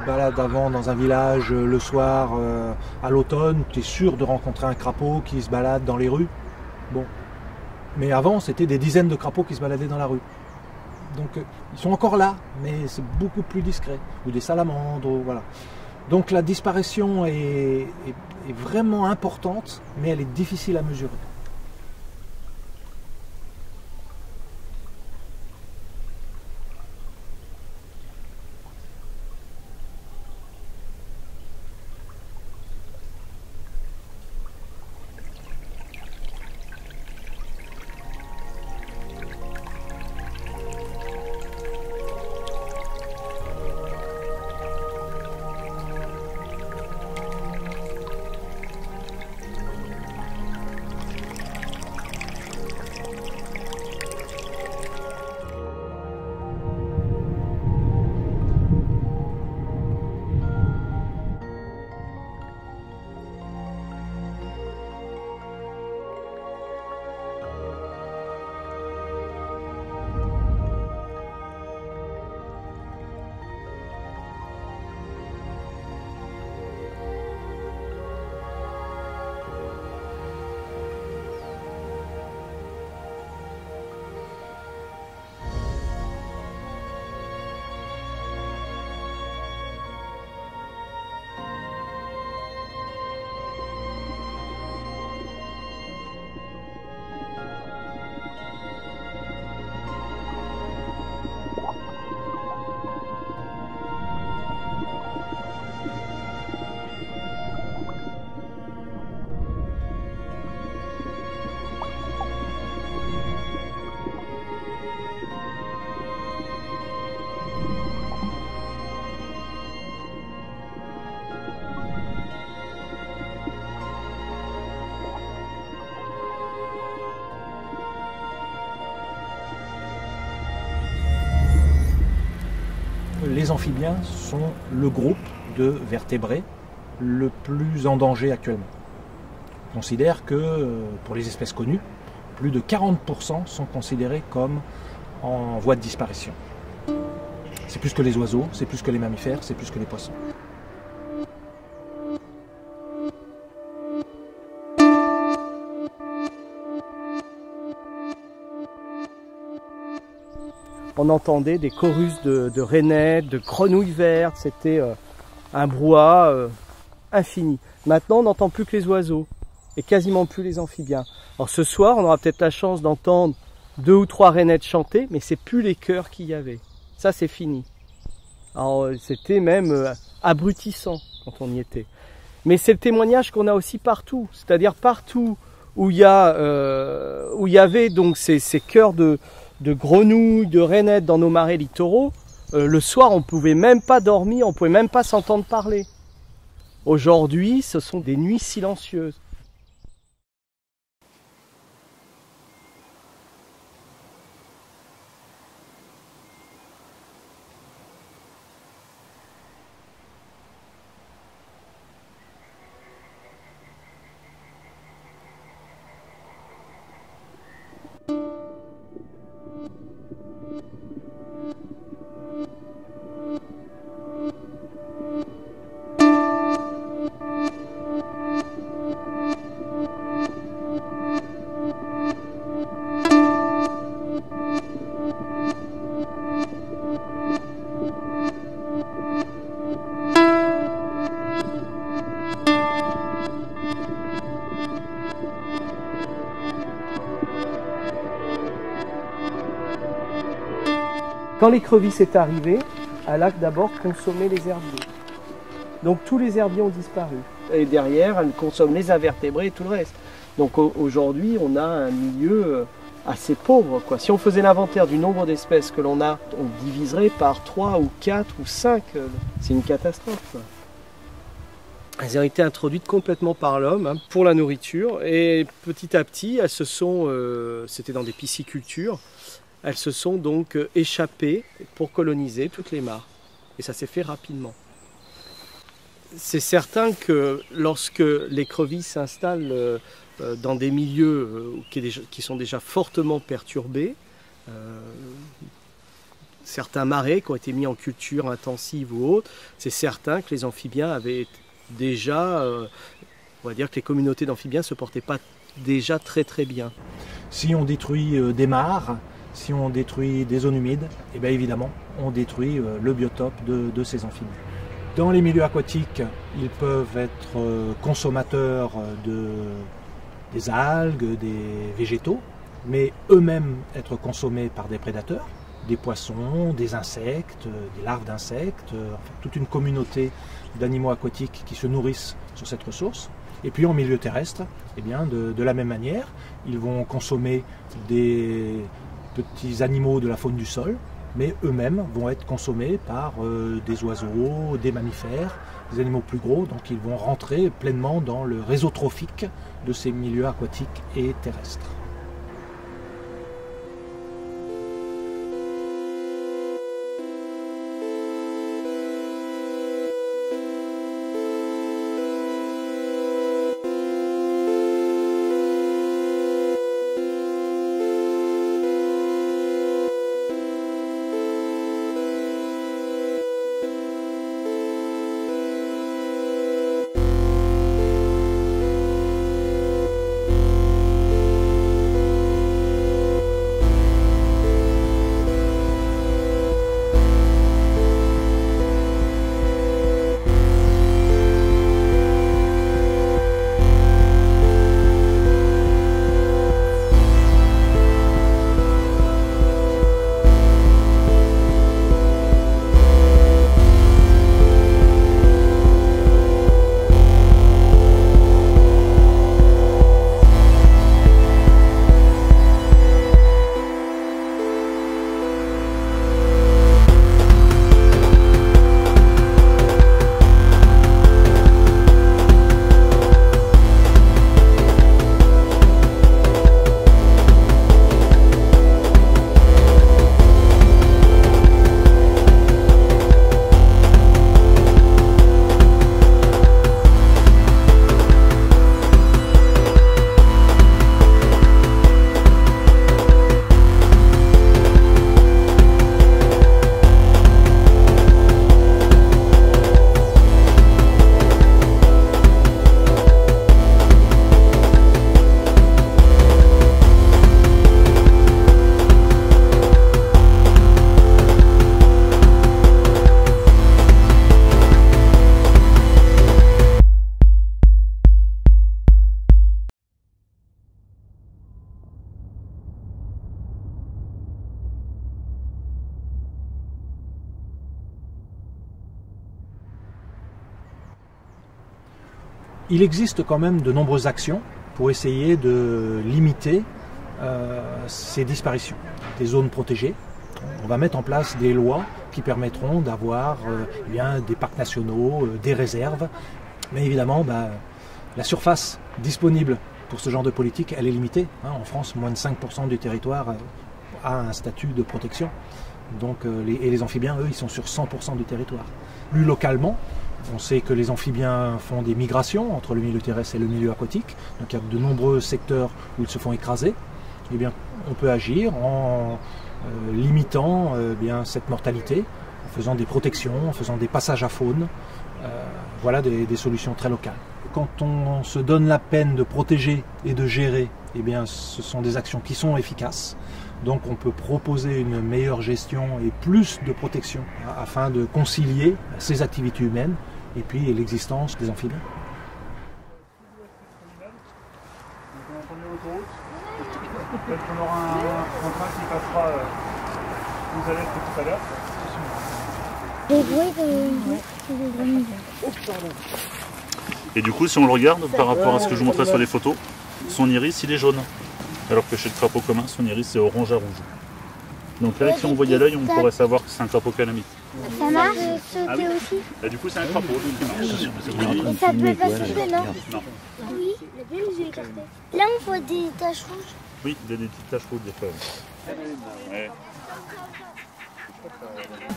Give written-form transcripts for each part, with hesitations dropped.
balades avant dans un village le soir à l'automne, tu es sûr de rencontrer un crapaud qui se balade dans les rues. Bon. Mais avant, c'était des dizaines de crapauds qui se baladaient dans la rue. Donc ils sont encore là, mais c'est beaucoup plus discret. Ou des salamandres, voilà. Donc la disparition est vraiment importante, mais elle est difficile à mesurer. Les amphibiens sont le groupe de vertébrés le plus en danger actuellement. On considère que, pour les espèces connues, plus de 40% sont considérés comme en voie de disparition. C'est plus que les oiseaux, c'est plus que les mammifères, c'est plus que les poissons. On entendait des chorus de rainettes, de grenouilles vertes, c'était un brouhaha infini. Maintenant, on n'entend plus que les oiseaux et quasiment plus les amphibiens. Alors ce soir, on aura peut-être la chance d'entendre 2 ou 3 rainettes chanter, mais c'est plus les chœurs qu'il y avait. Ça, c'est fini. Alors c'était même abrutissant quand on y était. Mais c'est le témoignage qu'on a aussi partout, c'est-à-dire partout où il y avait donc ces chœurs de grenouilles, de rainettes dans nos marais littoraux, le soir on ne pouvait même pas dormir, on ne pouvait même pas s'entendre parler. Aujourd'hui, ce sont des nuits silencieuses. Quand l'écrevisse est arrivée, elle a d'abord consommé les herbiers. Donc tous les herbiers ont disparu. Et derrière, elle consomme les invertébrés et tout le reste. Donc aujourd'hui, on a un milieu assez pauvre, quoi. Si on faisait l'inventaire du nombre d'espèces que l'on a, on diviserait par 3 ou 4 ou 5. C'est une catastrophe, quoi. Elles ont été introduites complètement par l'homme pour la nourriture. Et petit à petit, elles se sont, c'était dans des piscicultures, elles se sont donc échappées pour coloniser toutes les mares. Et ça s'est fait rapidement. C'est certain que lorsque l'écrevisse s'installe dans des milieux qui sont déjà fortement perturbés, certains marais qui ont été mis en culture intensive ou autre, c'est certain que les amphibiens avaient déjà, on va dire que les communautés d'amphibiens ne se portaient pas déjà très très bien. Si on détruit des mares, si on détruit des zones humides, et bien évidemment, on détruit le biotope de ces amphibiens. Dans les milieux aquatiques, ils peuvent être consommateurs des algues, des végétaux, mais eux-mêmes être consommés par des prédateurs, des poissons, des insectes, des larves d'insectes, enfin, toute une communauté d'animaux aquatiques qui se nourrissent sur cette ressource. Et puis en milieu terrestre, eh bien, de la même manière, ils vont consommer des petits animaux de la faune du sol, mais eux-mêmes vont être consommés par des oiseaux, des mammifères, des animaux plus gros, donc ils vont rentrer pleinement dans le réseau trophique de ces milieux aquatiques et terrestres. Il existe quand même de nombreuses actions pour essayer de limiter ces disparitions. Des zones protégées. On va mettre en place des lois qui permettront d'avoir des parcs nationaux, des réserves. Mais évidemment, la surface disponible pour ce genre de politique, elle est limitée. En France, moins de 5% du territoire a un statut de protection. Donc, et les amphibiens, eux, ils sont sur 100% du territoire. Plus localement, on sait que les amphibiens font des migrations entre le milieu terrestre et le milieu aquatique. Donc il y a de nombreux secteurs où ils se font écraser. Eh bien, on peut agir en limitant cette mortalité, en faisant des protections, en faisant des passages à faune. Voilà des solutions très locales. Quand on se donne la peine de protéger et de gérer, eh bien, ce sont des actions qui sont efficaces. Donc on peut proposer une meilleure gestion et plus de protection afin de concilier ces activités humaines et puis l'existence des amphibiens. Peut-être qu'on aura un train qui passera vous allez tout à l'heure. Et du coup, si on le regarde par rapport à ce que je vous montrais sur les photos, son iris il est jaune. Alors que chez le crapaud commun, son iris c'est orange à rouge. Donc là, si on voyait l'œil, on pourrait savoir que c'est un crapaud calamite. Ça marche de sauter aussi? Et du coup, c'est un crapaud qui marche. Et ça peut pas sauter, non? Non. Oui, il a bien les yeux écartés. Là, on voit des taches rouges. Oui, il y a des petites taches rouges des fois. Ouais.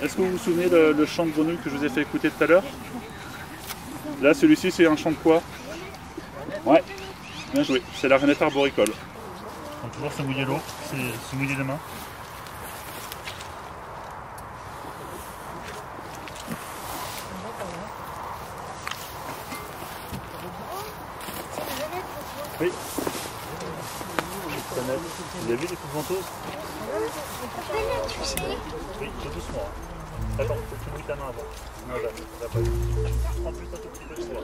Est-ce que vous vous souvenez le chant de grenouille que je vous ai fait écouter tout à l'heure? Là, celui-ci, c'est un chant de quoi? Ouais, bien joué. C'est la rainette arboricole. Donc toujours se mouiller l'eau, se mouiller les mains. Oui. Vous avez vu les petites ventouses? Oui, tout doucement. Attends, faut que tu mouilles ta main avant. Non, jamais. Ça va pas. En plus, un tout petit peu de soin.